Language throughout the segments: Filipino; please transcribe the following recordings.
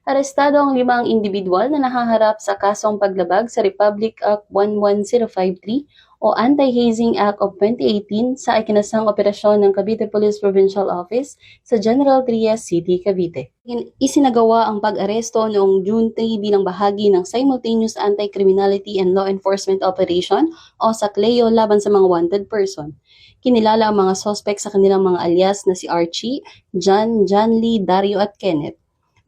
Arestado ang 5 individual na nahaharap sa kasong paglabag sa Republic Act 11053 o Anti-Hazing Act of 2018 sa ikinasang operasyon ng Cavite Police Provincial Office sa General Trias City, Cavite. Isinagawa ang pag-aresto noong June 3 bilang bahagi ng Simultaneous Anti-Criminality and Law Enforcement Operation o SACLEO laban sa mga wanted person. Kinilala ang mga sospek sa kanilang mga alias na si Archie, John Lee, Dario at Kenneth.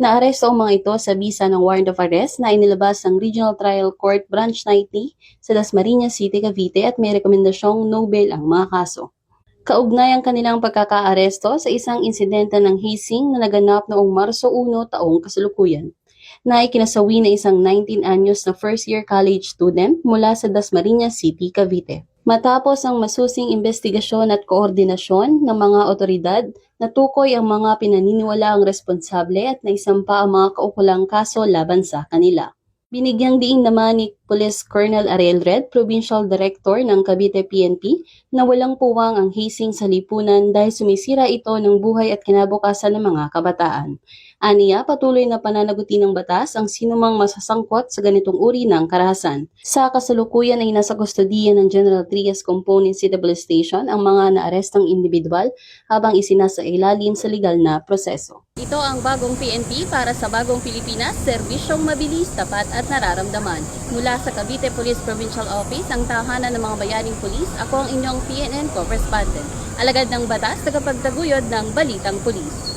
Naaresto ang mga ito sa bisa ng warrant of arrest na inilabas ng Regional Trial Court Branch 90 sa Dasmariñas City, Cavite at may rekomendasyong no bail ang mga kaso. Kaugnay ang kanilang pagkakaaresto sa isang insidente ng hazing na naganap noong Marso 1 taong kasalukuyan, na ikinasawi na isang 19 anyos na first-year college student mula sa Dasmariñas City, Cavite. Matapos ang masusing investigasyon at koordinasyon ng mga otoridad, natukoy ang mga pinaniniwalaang responsable at naisampa ang mga kaukulang kaso laban sa kanila. Binigyang diin naman ni Police Colonel Ariel Red, Provincial Director ng Cavite PNP, na walang puwang ang hazing sa lipunan dahil sumisira ito ng buhay at kinabukasan ng mga kabataan. Aniya, patuloy na pananagutin ng batas ang sinumang masasangkot sa ganitong uri ng karahasan. Sa kasalukuyan ay nasa kustodiya ng General Trias Component Civil Station ang mga naarestang individual habang isinasailalim sa legal na proseso. Ito ang bagong PNP para sa bagong Pilipinas, serbisyong mabilis, tapat at nararamdaman. Mula sa Cavite Police Provincial Office, ang tahanan ng mga bayaning pulis, ako ang inyong PNN correspondent. Alagad ng batas, tagapagtaguyod ng Balitang Pulis.